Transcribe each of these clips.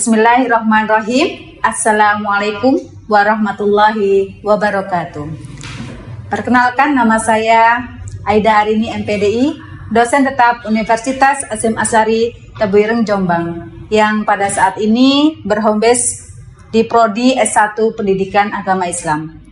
Bismillahirrahmanirrahim. Assalamualaikum warahmatullahi wabarakatuh. Perkenalkan, nama saya Aida Arini MPDI, dosen tetap Universitas Hasyim Asy'ari Tebuireng Jombang, yang pada saat ini berhome base di Prodi S1 Pendidikan Agama Islam.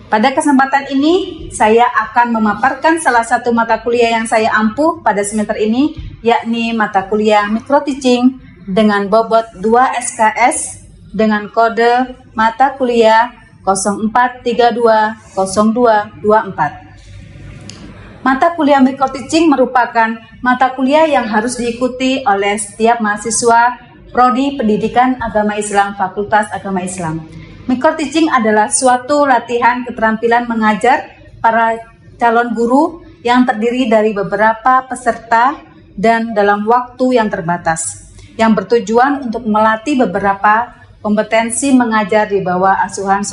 Pada kesempatan ini, saya akan memaparkan salah satu mata kuliah yang saya ampuh pada semester ini, yakni mata kuliah Micro Teaching dengan bobot 2 SKS dengan kode mata kuliah 04320224. Mata kuliah Micro Teaching merupakan mata kuliah yang harus diikuti oleh setiap mahasiswa Prodi Pendidikan Agama Islam Fakultas Agama Islam. Micro Teaching adalah suatu latihan keterampilan mengajar para calon guru yang terdiri dari beberapa peserta dan dalam waktu yang terbatas, yang bertujuan untuk melatih beberapa kompetensi mengajar di bawah asuhan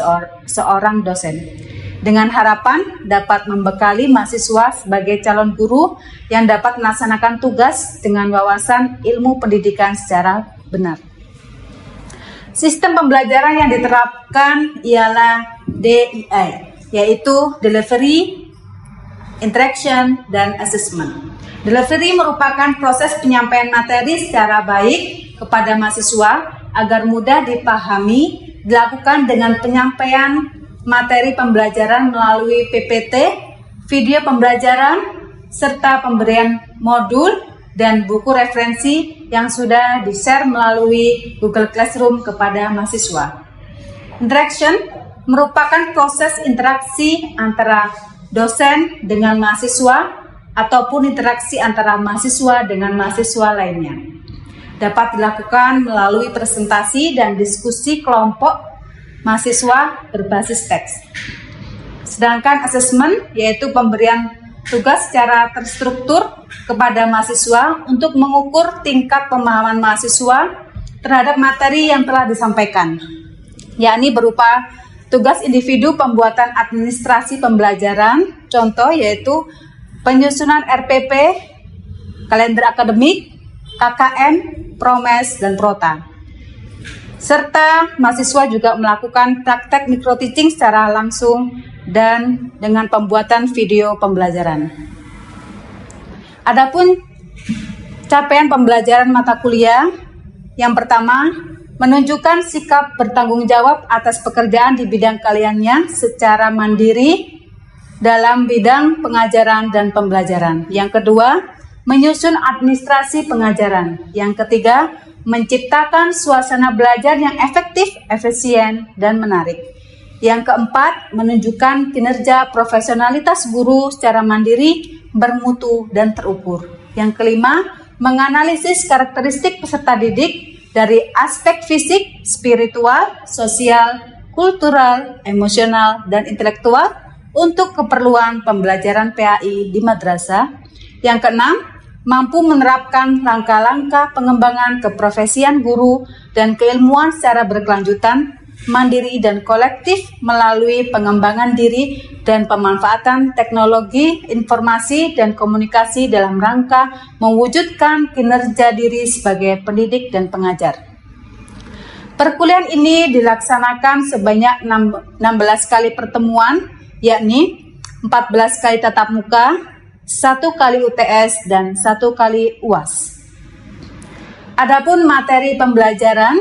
seorang dosen, dengan harapan dapat membekali mahasiswa sebagai calon guru yang dapat melaksanakan tugas dengan wawasan ilmu pendidikan secara benar. Sistem pembelajaran yang diterapkan ialah DII, yaitu Delivery, Interaction, dan Assessment. Delivery merupakan proses penyampaian materi secara baik kepada mahasiswa agar mudah dipahami, dilakukan dengan penyampaian materi pembelajaran melalui PPT, video pembelajaran, serta pemberian modul dan buku referensi yang sudah di-share melalui Google Classroom kepada mahasiswa. Interaction merupakan proses interaksi antara dosen dengan mahasiswa ataupun interaksi antara mahasiswa dengan mahasiswa lainnya. Dapat dilakukan melalui presentasi dan diskusi kelompok mahasiswa berbasis teks. Sedangkan assessment yaitu pemberian tugas secara terstruktur kepada mahasiswa untuk mengukur tingkat pemahaman mahasiswa terhadap materi yang telah disampaikan, yakni berupa tugas individu pembuatan administrasi pembelajaran, contoh yaitu penyusunan RPP, kalender akademik, KKN, Promes, dan Prota. Serta mahasiswa juga melakukan praktek micro teaching secara langsung dan dengan pembuatan video pembelajaran. Adapun capaian pembelajaran mata kuliah, yang pertama, menunjukkan sikap bertanggung jawab atas pekerjaan di bidang kaliannya secara mandiri dalam bidang pengajaran dan pembelajaran. Yang kedua, menyusun administrasi pengajaran. Yang ketiga, menciptakan suasana belajar yang efektif, efisien, dan menarik. Yang keempat, menunjukkan kinerja profesionalitas guru secara mandiri, bermutu, dan terukur. Yang kelima, menganalisis karakteristik peserta didik dari aspek fisik, spiritual, sosial, kultural, emosional, dan intelektual untuk keperluan pembelajaran PAI di madrasah. Yang keenam, mampu menerapkan langkah-langkah pengembangan keprofesian guru dan keilmuan secara berkelanjutan, mandiri dan kolektif melalui pengembangan diri dan pemanfaatan teknologi, informasi, dan komunikasi dalam rangka mewujudkan kinerja diri sebagai pendidik dan pengajar. Perkuliahan ini dilaksanakan sebanyak 16 kali pertemuan, yakni 14 kali tatap muka, 1 kali UTS, dan 1 kali UAS. Adapun materi pembelajaran,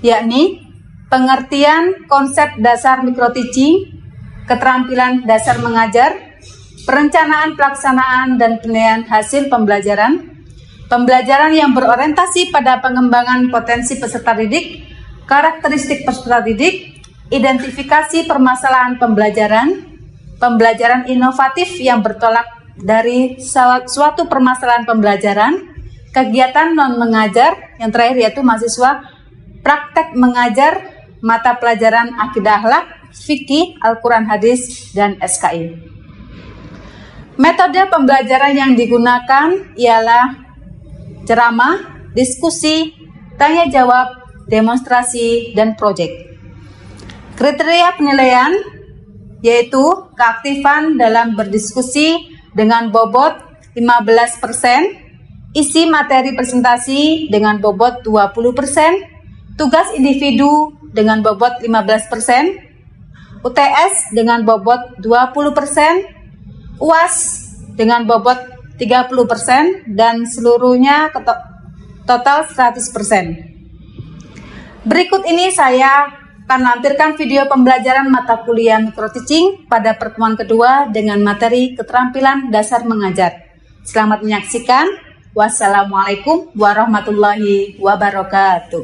yakni pengertian konsep dasar micro teaching, keterampilan dasar mengajar, perencanaan pelaksanaan dan penilaian hasil pembelajaran, pembelajaran yang berorientasi pada pengembangan potensi peserta didik, karakteristik peserta didik, identifikasi permasalahan pembelajaran, pembelajaran inovatif yang bertolak dari suatu permasalahan pembelajaran, kegiatan non-mengajar, yang terakhir yaitu mahasiswa praktek mengajar mata pelajaran akidah akhlak, fikih, Al-Quran hadis, dan SKI. Metode pembelajaran yang digunakan ialah ceramah, diskusi, tanya jawab, demonstrasi, dan proyek. Kriteria penilaian yaitu keaktifan dalam berdiskusi dengan bobot 15%, isi materi presentasi dengan bobot 20%, tugas individu dengan bobot 15%, UTS dengan bobot 20%, UAS dengan bobot 30%, dan seluruhnya total 100%. Berikut ini saya akan lampirkan video pembelajaran mata kuliah micro teaching pada pertemuan kedua dengan materi keterampilan dasar mengajar. Selamat menyaksikan. Wassalamualaikum warahmatullahi wabarakatuh.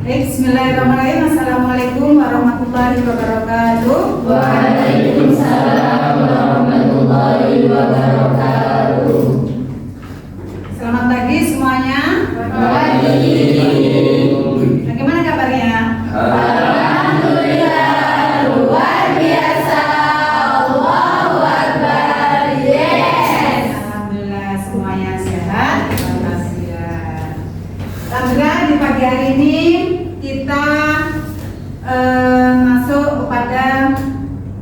Bismillahirrahmanirrahim. Assalamualaikum warahmatullahi wabarakatuh. Waalaikumsalam warahmatullahi wabarakatuh. Selamat pagi semuanya. Pagi. Bagaimana kabarnya? Alhamdulillah, luar biasa. Allahu Akbar. Yes. Alhamdulillah semuanya sehat. Alhamdulillah di pagi hari ini kita masuk kepada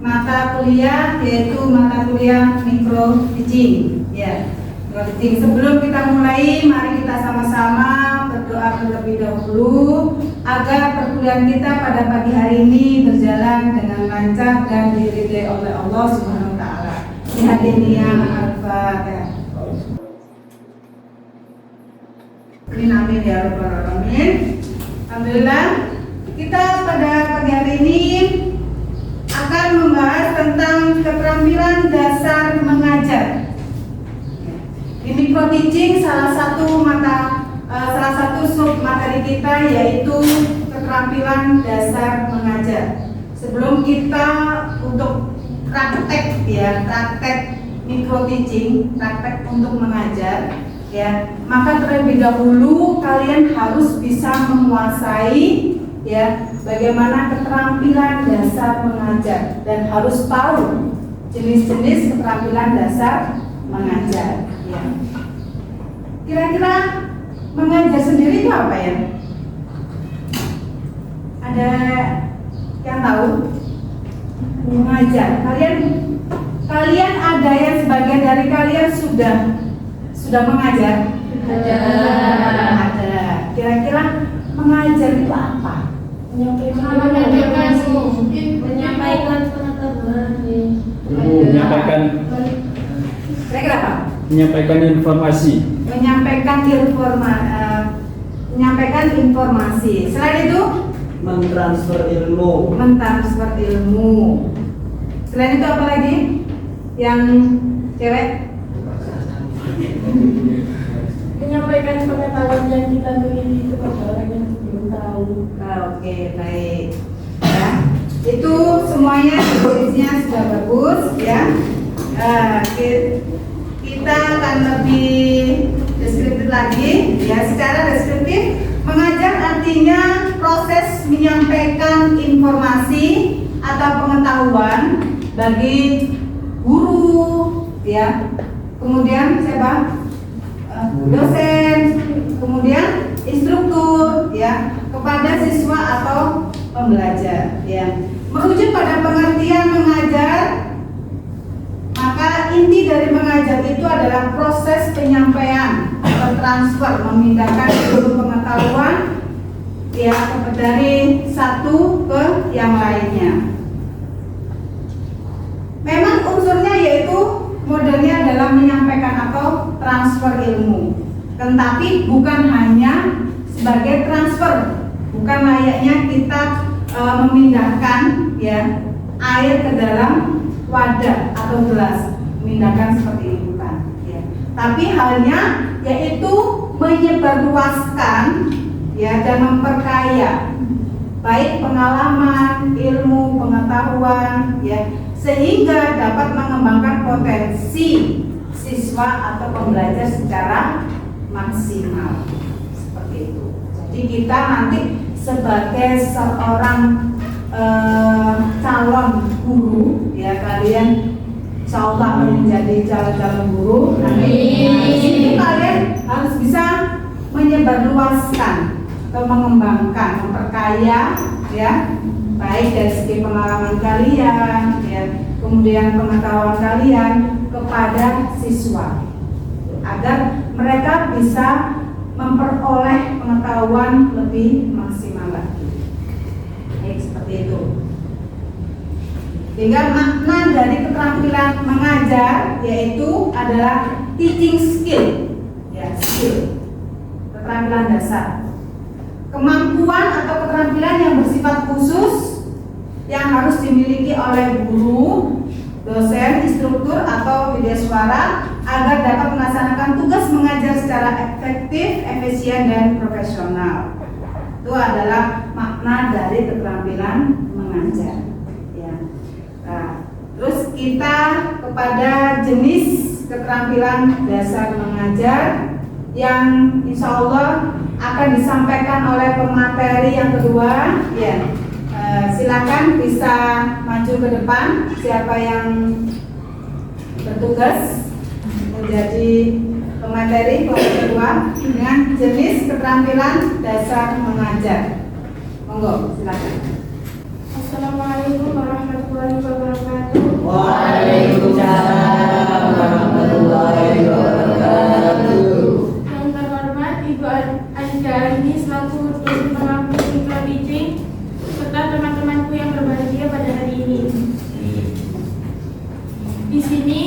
mata kuliah, yaitu mata kuliah micro teaching. Ya, micro teaching. Sebelum kita mulai, mari kita sama-sama berdoa terlebih dahulu agar perkuliahan kita pada pagi hari ini berjalan dengan lancar dan diridhai oleh Allah Subhanahu wa taala. Hadirin al-Fatihah. Amin ya rabbal alamin. Alhamdulillah, kita pada pagi hari ini akan membahas tentang keterampilan dasar mengajar. Di micro teaching salah satu sub materi kita yaitu keterampilan dasar mengajar. Sebelum kita untuk praktek micro teaching, praktek untuk mengajar, ya, maka terlebih dahulu kalian harus bisa menguasai ya bagaimana keterampilan dasar mengajar dan harus tahu jenis-jenis keterampilan dasar mengajar. Ya. Kira-kira mengajar sendiri itu apa ya? Ada yang tahu? Mengajar. Kalian ada yang sebagian dari kalian sudah mengajar? Ada. Kira-kira mengajar itu apa? Menyampaikan pengetahuan. Kira-kira apa? Menyampaikan informasi. Menyampaikan informasi. Selain itu? Mentransfer ilmu. Selain itu apa lagi? Yang cewek? Menyampaikan pengetahuan yang kita miliki kepada orang yang belum tahu. Oke, baik. Ya, itu semuanya jenisnya sudah bagus ya. Kita akan lebih deskriptif lagi ya. Secara deskriptif, mengajar artinya proses menyampaikan informasi atau pengetahuan bagi guru ya. Kemudian siapa? Dosen, kemudian instruktur ya, kepada siswa atau pembelajar ya. Merujuk pada pengertian mengajar, maka inti dari mengajar itu adalah proses penyampaian atau transfer, memindahkan ilmu pengetahuan ya dari satu ke yang lainnya. Memang unsurnya yaitu modelnya adalah menyampaikan atau transfer ilmu, tetapi bukan hanya sebagai transfer, bukan layaknya kita memindahkan ya air ke dalam wadah atau gelas, memindahkan seperti ini bukan ya. Tapi halnya yaitu menyebarluaskan ya dan memperkaya baik pengalaman, ilmu, pengetahuan ya, sehingga dapat mengembangkan potensi siswa atau pembelajar secara maksimal. Seperti itu. Jadi kita nanti sebagai seorang calon guru ya, kalian insya Allah menjadi calon guru. Nanti itu kalian harus bisa menyebarluaskan atau mengembangkan, memperkaya ya, baik dari segi pengalaman kalian ya, kemudian pengetahuan kalian kepada siswa, agar mereka bisa memperoleh pengetahuan lebih maksimal lagi. Seperti itu. Sehingga makna dari keterampilan mengajar yaitu adalah teaching skill, ya, skill, keterampilan dasar, kemampuan atau keterampilan yang bersifat khusus yang harus dimiliki oleh guru, dosen, instruktur atau widyaswara agar dapat melaksanakan tugas mengajar secara efektif, efisien, dan profesional. Itu adalah makna dari keterampilan mengajar. Ya. Nah, terus kita kepada jenis keterampilan dasar mengajar yang insya Allah akan disampaikan oleh pemateri yang kedua. Ya. Silakan bisa maju ke depan siapa yang bertugas menjadi pemateri kelompok kedua dengan jenis keterampilan dasar mengajar. Monggo, silakan. Assalamualaikum warahmatullahi wabarakatuh. Waalaikumsalam warahmatullahi wabarakatuh. Yang terhormat Ibu Aida ini selaku dosen pengampu teaching serta teman-temanku yang berbahagia pada hari ini. Di sini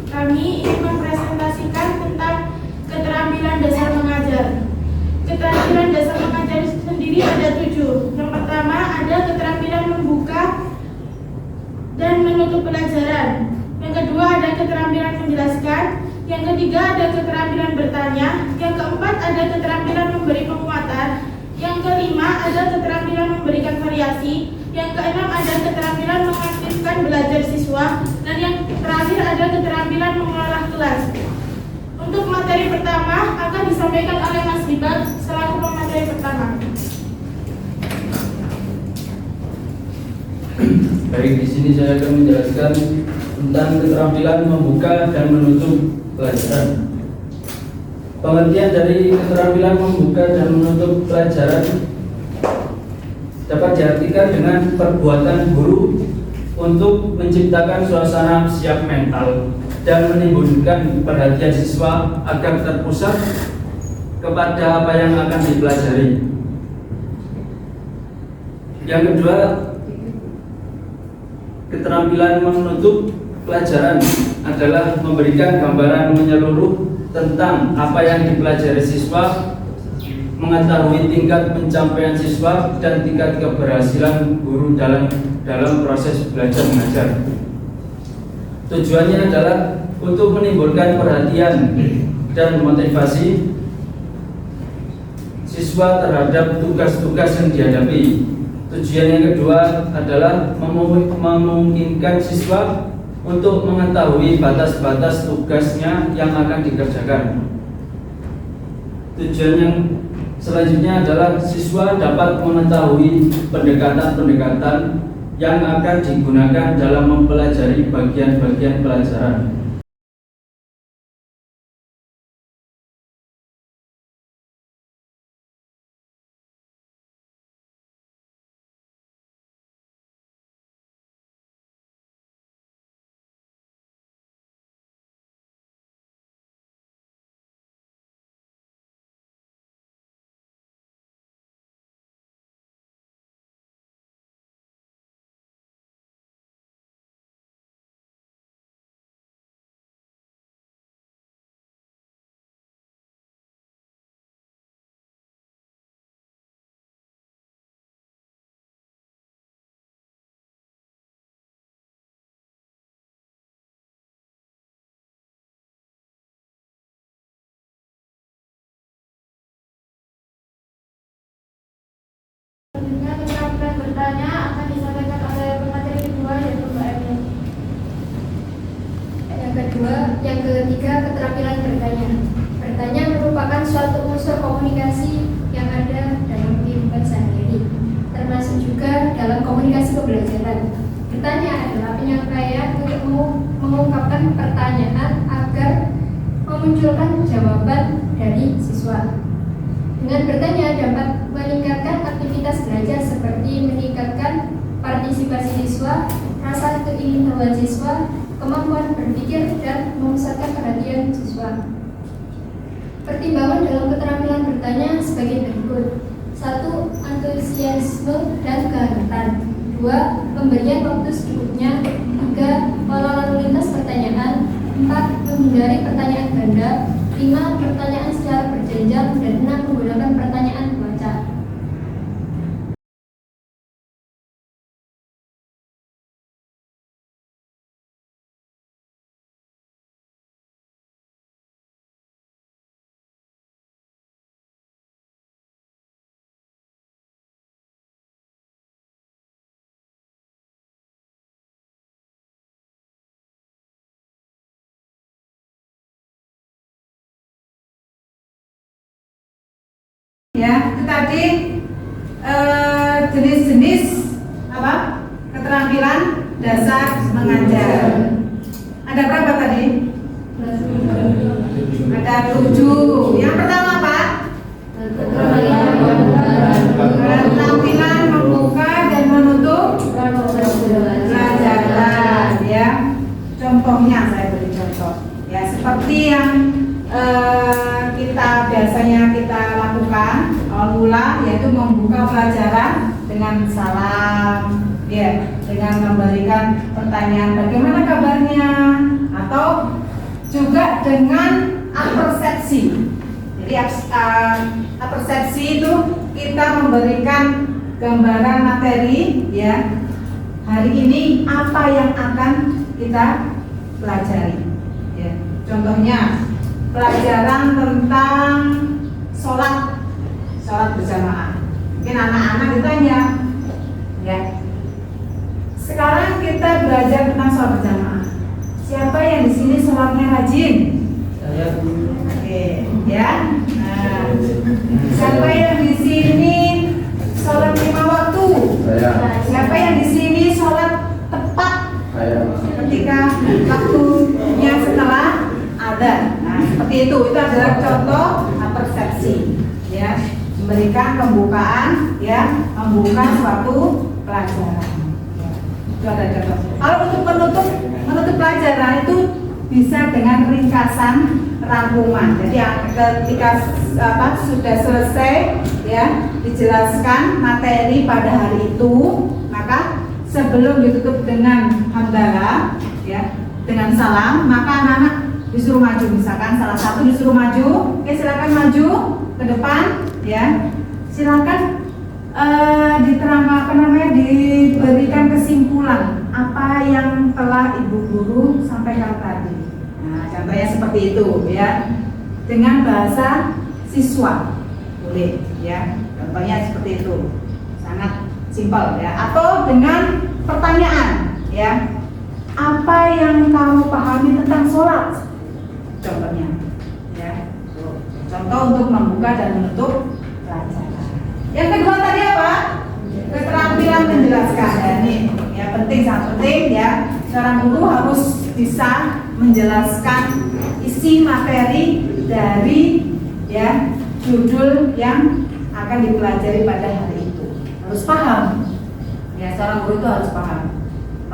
kami ingin mempresentasikan tentang keterampilan dasar mengajar. Keterampilan dasar mengajar sendiri ada 7. Yang pertama ada keterampilan membuka dan menutup pelajaran. Yang kedua ada keterampilan menjelaskan. Yang ketiga ada keterampilan bertanya. Yang keempat ada keterampilan memberi penguatan. Yang kelima ada keterampilan memberikan variasi. Yang keenam ada keterampilan mengaktifkan belajar siswa. Dan yang terakhir ada keterampilan mengolah kelas. Untuk materi pertama akan disampaikan oleh Mas Libak selaku pemateri pertama. Baik, di sini saya akan menjelaskan tentang keterampilan membuka dan menutup pelajaran. Pengertian dari keterampilan membuka dan menutup pelajaran dapat diartikan dengan perbuatan guru untuk menciptakan suasana siap mental dan menimbulkan perhatian siswa agar terpusat kepada apa yang akan dipelajari. Yang kedua, keterampilan menutup pelajaran adalah memberikan gambaran menyeluruh tentang apa yang dipelajari siswa, mengetahui tingkat pencapaian siswa dan tingkat keberhasilan guru dalam proses belajar mengajar. Tujuannya adalah untuk menimbulkan perhatian dan motivasi siswa terhadap tugas-tugas yang dihadapi. Tujuan yang kedua adalah memungkinkan siswa untuk mengetahui batas-batas tugasnya yang akan dikerjakan. Tujuan yang selanjutnya adalah siswa dapat mengetahui pendekatan-pendekatan yang akan digunakan dalam mempelajari bagian-bagian pelajaran. Selanjutnya keterampilan bertanya akan disampaikan oleh pemateri kedua yaitu Mbak Emil. Yang ketiga keterampilan bertanya. Bertanya merupakan suatu unsur komunikasi yang ada dalam kehidupan sehari-hari, termasuk juga dalam komunikasi pembelajaran. Bertanya adalah penyampaian untuk mengungkapkan pertanyaan agar memunculkan jawaban dari siswa. Dengan bertanya dapat meningkatkan aktivitas belajar seperti meningkatkan partisipasi siswa, rasa keingintahuan siswa, kemampuan berpikir, dan memusatkan perhatian siswa. Pertimbangan dalam keterampilan bertanya sebagai berikut. 1. Antusiasme dan kehangatan. 2. Pemberian waktu secukupnya. 3. Pola lalu lintas pertanyaan. 4. Menghindari pertanyaan ganda. 5. Pertanyaan secara berjenjang. Dan 6. Menggunakan pertanyaan pelacak. Ya, itu tadi jenis-jenis apa? Keterampilan dasar mengajar. Ada berapa tadi? Ada 7. Yang pertama apa? Keterampilan membuka dan menutup pelajaran. Ya, contohnya saya beri contoh. Ya, seperti yang biasanya kita lakukan mula, yaitu membuka pelajaran dengan salam, ya, dengan memberikan pertanyaan bagaimana kabarnya, atau juga dengan apersepsi. Jadi apersepsi itu kita memberikan gambaran materi, ya, hari ini apa yang akan kita pelajari, ya. Contohnya pelajaran tentang sholat berjamaah. Mungkin anak-anak ditanya, ya. Sekarang kita belajar tentang sholat berjamaah. Siapa yang di sini sholatnya rajin? Saya. Oke, ya. Nah, siapa yang di sini sholat 5 waktu? Saya. Siapa yang di sini sholat tepat Saya. ketika waktunya setelah adzan? Nah, seperti itu adalah contoh persepsi, ya, memberikan pembukaan, ya, membuka suatu pelajaran. Ya, itu ada contoh. Kalau untuk menutup pelajaran itu bisa dengan ringkasan rangkuman. Jadi ketika sudah selesai, ya, dijelaskan materi pada hari itu, maka sebelum ditutup dengan hamdalah, ya, dengan salam, maka anak-anak disuruh maju. Misalkan salah satu disuruh maju, oke, silakan maju ke depan, ya. Silakan diberikan kesimpulan apa yang telah ibu guru sampaikan tadi. Nah, contohnya seperti itu, ya, dengan bahasa siswa, boleh, ya. Contohnya seperti itu, sangat simpel, ya. Atau dengan pertanyaan, ya, apa yang kamu pahami tentang sholat? Contohnya, ya. Contoh untuk membuka dan menutup pelajaran. Yang kedua tadi apa? Keterampilan menjelaskan. Ya, ini ya penting, sangat penting, ya. Seorang guru harus bisa menjelaskan isi materi dari, ya, judul yang akan dipelajari pada hari itu. Harus paham. Ya, seorang guru itu harus paham.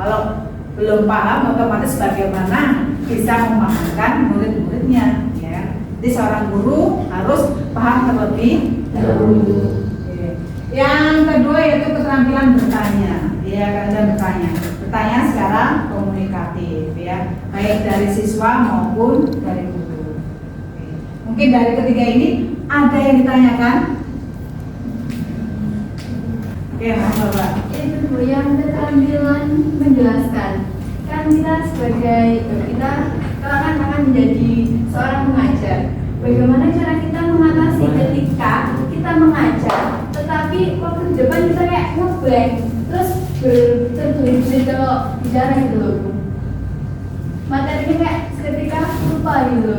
Kalau belum paham, otomatis bagaimana bisa memahamkan murid-muridnya, ya. Jadi seorang guru harus paham terlebih dahulu. Yang kedua yaitu keterampilan bertanya, ya, keterampilan bertanya. Bertanya secara komunikatif, ya, baik dari siswa maupun dari guru. Mungkin dari ketiga ini ada yang ditanyakan? Oke, Mas Bapak. Itu yang keterampilan menjelaskan. Kan kita kalau akan menjadi seorang pengajar, bagaimana cara kita mengatasi ketika kita mengajar, tetapi waktu di depan kita kayak ngeblank, terus tertulis kalau bicara gitu loh. Materinya kayak seketika lupa gitu loh,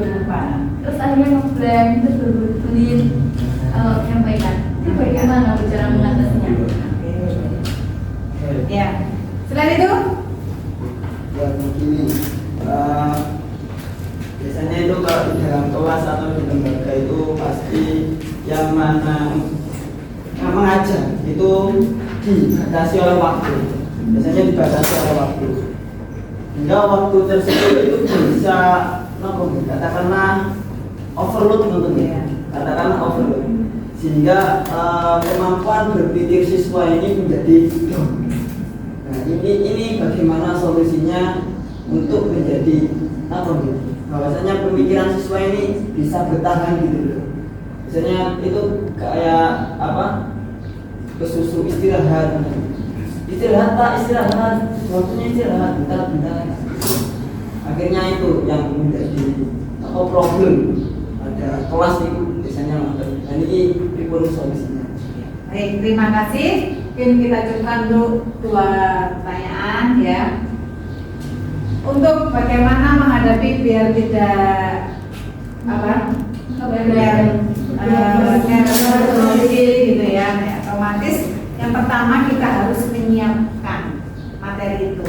terus akhirnya ngeblank, terus berbelit menyampaikan. Itu bagaimana cara mengatasinya? Ya, selain itu? Ya begini, biasanya itu kalau di dalam kelas atau di lembaga itu pasti yang mana mengajar itu dibatasi oleh waktu. Biasanya dibatasi oleh waktu. Hingga waktu tersebut itu bisa katakanlah overload teman-teman. Iya. Katakanlah overload. Sehingga kemampuan berpikir siswa ini menjadi down. Nah, ini bagaimana solusinya untuk menjadi apa gitu? Bahwasanya pemikiran siswa ini bisa bertahan gitu loh. Misalnya itu kayak apa? Kesusu istirahat. Istirahat pak, istirahat. Waktunya istirahat, bentar. Akhirnya itu yang menjadi apa problem. Ada kelas itu biasanya makan. Dan ini pun solusinya. Baik, terima kasih. Mungkin kita cukupkan dulu 2 pertanyaan ya. Untuk bagaimana menghadapi biar tidak apa? Biar gitu ya. Otomatis yang pertama kita harus menyiapkan materi itu.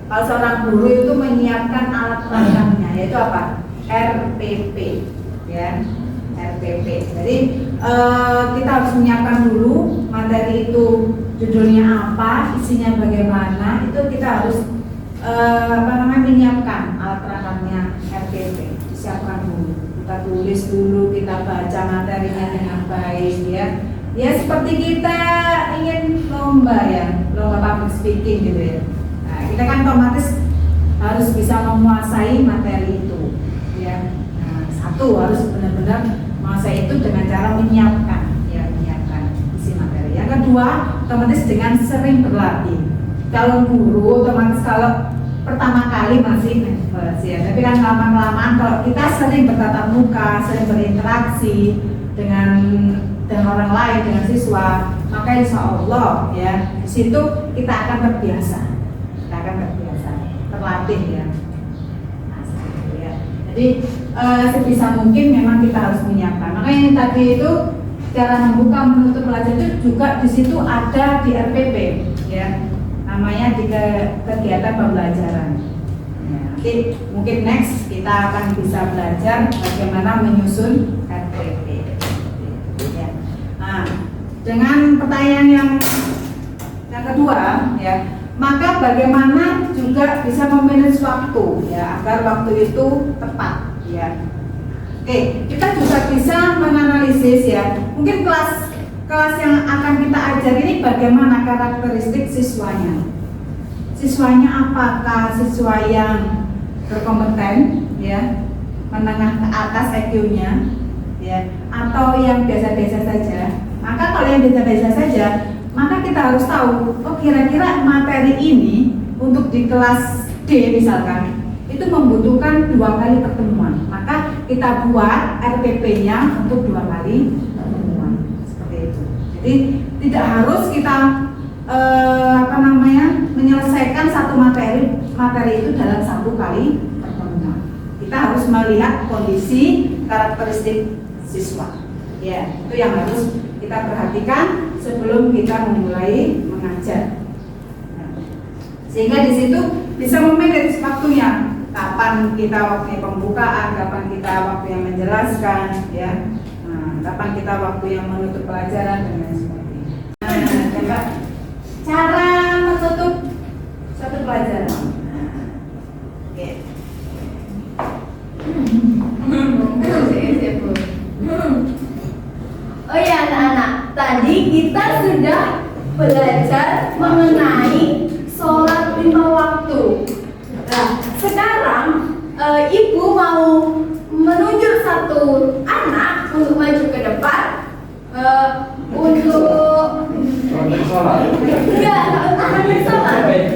Kalau seorang guru itu menyiapkan alat perangkatnya, yaitu apa? RPP, ya. RPP. Jadi kita harus menyiapkan dulu materi itu, judulnya apa, isinya bagaimana. Itu kita harus menyiapkan alat perangkatnya RPP, disiapkan dulu. Kita tulis dulu, kita baca materinya dengan baik, ya. Ya seperti kita ingin lomba ya, lomba public speaking gitu ya. Nah, kita kan otomatis harus bisa menguasai materi itu, ya. Nah, satu harus benar-benar menguasai itu dengan cara menyiapkan isi materi. Yang kedua, otomatis dengan sering berlatih. Kalau guru otomatis kalau pertama kali masih nervous ya, tapi kan lama-kelamaan kalau kita sering bertatap muka, sering berinteraksi dengan orang lain, dengan siswa, maka insya Allah ya di situ kita akan terbiasa, terlatih ya. Nah, seperti itu ya. Jadi sebisa mungkin memang kita harus menyiapkan. Makanya yang tadi itu cara membuka menutup pelajaran itu juga di situ ada di RPP ya, namanya di kegiatan pembelajaran. Ya, nanti mungkin next kita akan bisa belajar bagaimana menyusun RPP. Ya. Nah, dengan pertanyaan yang kedua ya, maka bagaimana juga bisa memanage waktu ya agar waktu itu tepat ya. Oke, kita juga bisa menganalisis ya. Mungkin kelas yang akan kita ajar ini bagaimana karakteristik siswanya. Siswanya apakah siswa yang berkompeten ya, menengah ke atas IQ-nya ya, atau yang biasa-biasa saja. Maka kalau yang biasa-biasa saja, maka kita harus tahu, oh kira-kira materi ini untuk di kelas D misalkan itu membutuhkan 2 kali pertemuan, maka kita buat RPP-nya untuk 2 kali pertemuan seperti itu. Jadi tidak harus kita menyelesaikan satu materi itu dalam 1 kali pertemuan. Kita harus melihat kondisi karakteristik siswa. Ya, itu yang harus kita perhatikan sebelum kita memulai mengajar. Sehingga di situ bisa memanage waktunya. Kapan kita waktunya pembukaan, kapan kita waktu yang menjelaskan, ya. Nah, kapan kita waktu yang menutup pelajaran dan lain sebagainya. Nah, coba cara menutup satu pelajaran. Oke. Oh ya anak-anak, tadi kita sudah belajar mengenai sholat 5 waktu. Nah, sekarang ibu mau menunjuk satu anak untuk maju ke depan untuk enggak sholat,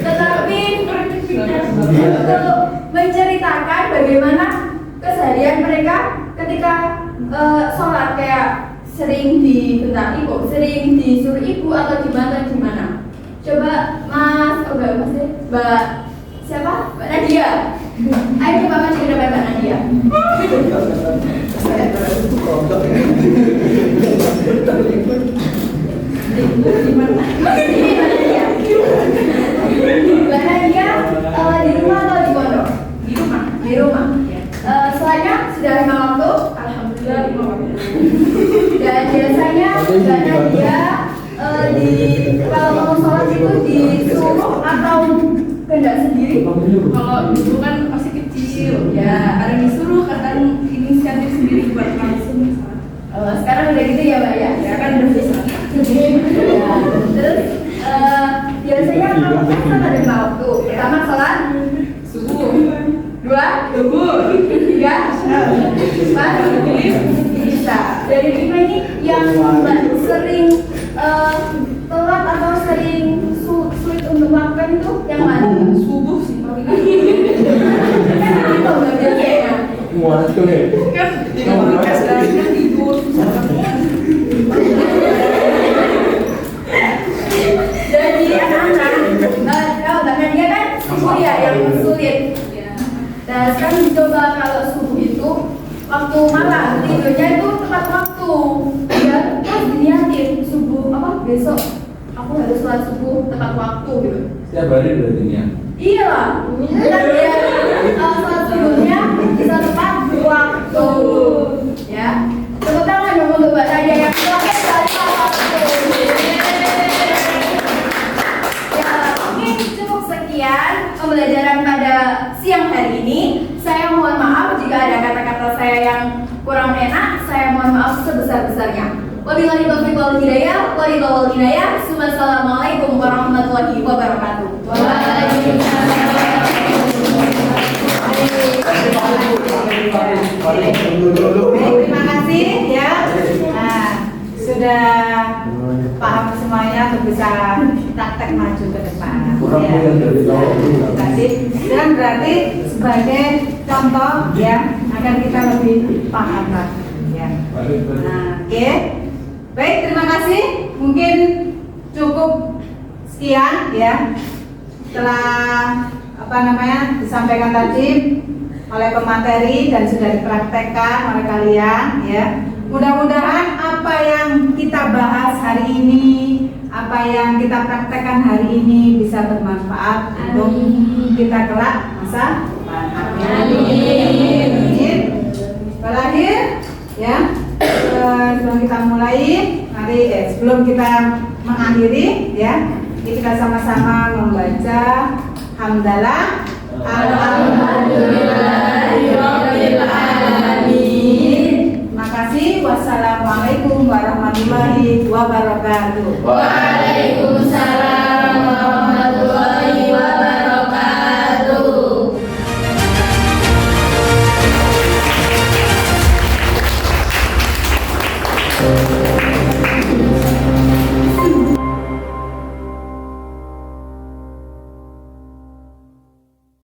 tetapi untuk menceritakan bagaimana keseharian mereka ketika sholat, kayak sering dibentak ibu, sering disuruh ibu atau gimana. Coba Mbak siapa? Mbak Nadia. Ayo coba maju ke depan Mbak Nadia. Mbak Nadia di rumah atau di pondok? Di rumah. Soalnya sudah 5 waktu, alhamdulillah 5 waktu. Dan biasanya Mbak Nadia kalau mau sholat itu disuruh atau kehendak sendiri? Kalau dulu kan masih kecil, ya kadang disuruh, kadang inisiatif sendiri. Sekarang udah gitu ya Mbak ya, ya kan udah bisa. Ya, terus biasanya kamu kan ada lima waktu. Pertama sholat subuh, dua subuh, tiga empat bisa. Dari lima ini yang Mbak sering telat atau sering sulit untuk melakukan itu yang mana? Subuh sih. Kan itu Mbak biasanya. Waduh ya. Kan tidur. Jadi anak-anak, bahkan dia kan subuh ya yang sulit. Nah sekarang dicoba kalau subuh itu waktu malam tidurnya itu tepat waktu. Ya terus diniatin subuh apa besok aku harus sholat subuh tepat waktu gitu. Setiap hari berarti ya. Iya lah, dan dia sholat subuhnya bisa tepat waktu. Ya, tepuk tangan dong untuk Mbak Nadia yang terakhir kali waktu. Ya, mungkin cukup sekian pembelajaran pada siang hari ini. Saya mohon maaf jika ada kata-kata saya yang kurang enak. Saya mohon maaf sebesar-besarnya. Wabillahi taufiq wal hidayah. Wassalamualaikum warahmatullahi wabarakatuh. Terima kasih ya. Nah, sudah paham semuanya untuk bisa praktek maju ke depan. Ya. Terima kasih. Dan berarti sebagai contoh ya agar kita lebih paham lagi. Ya. Nah, oke. Baik, terima kasih. Mungkin cukup sekian ya. Setelah disampaikan tadi oleh pemateri dan sudah dipraktekkan oleh kalian ya. Mudah-mudahan apa yang kita bahas hari ini, apa yang kita praktekkan hari ini bisa bermanfaat untuk kita kelak masa depan. Amin. Terakhir ya, sebelum kita mulai, sebelum kita mengakhiri ya, kita sama-sama membaca hamdalah. Alhamdulillahirabbil alamin. Terima kasih. Wassalamualaikum warahmatullahi wabarakatuh. Waalaikumsalam warahmatullahi wabarakatuh.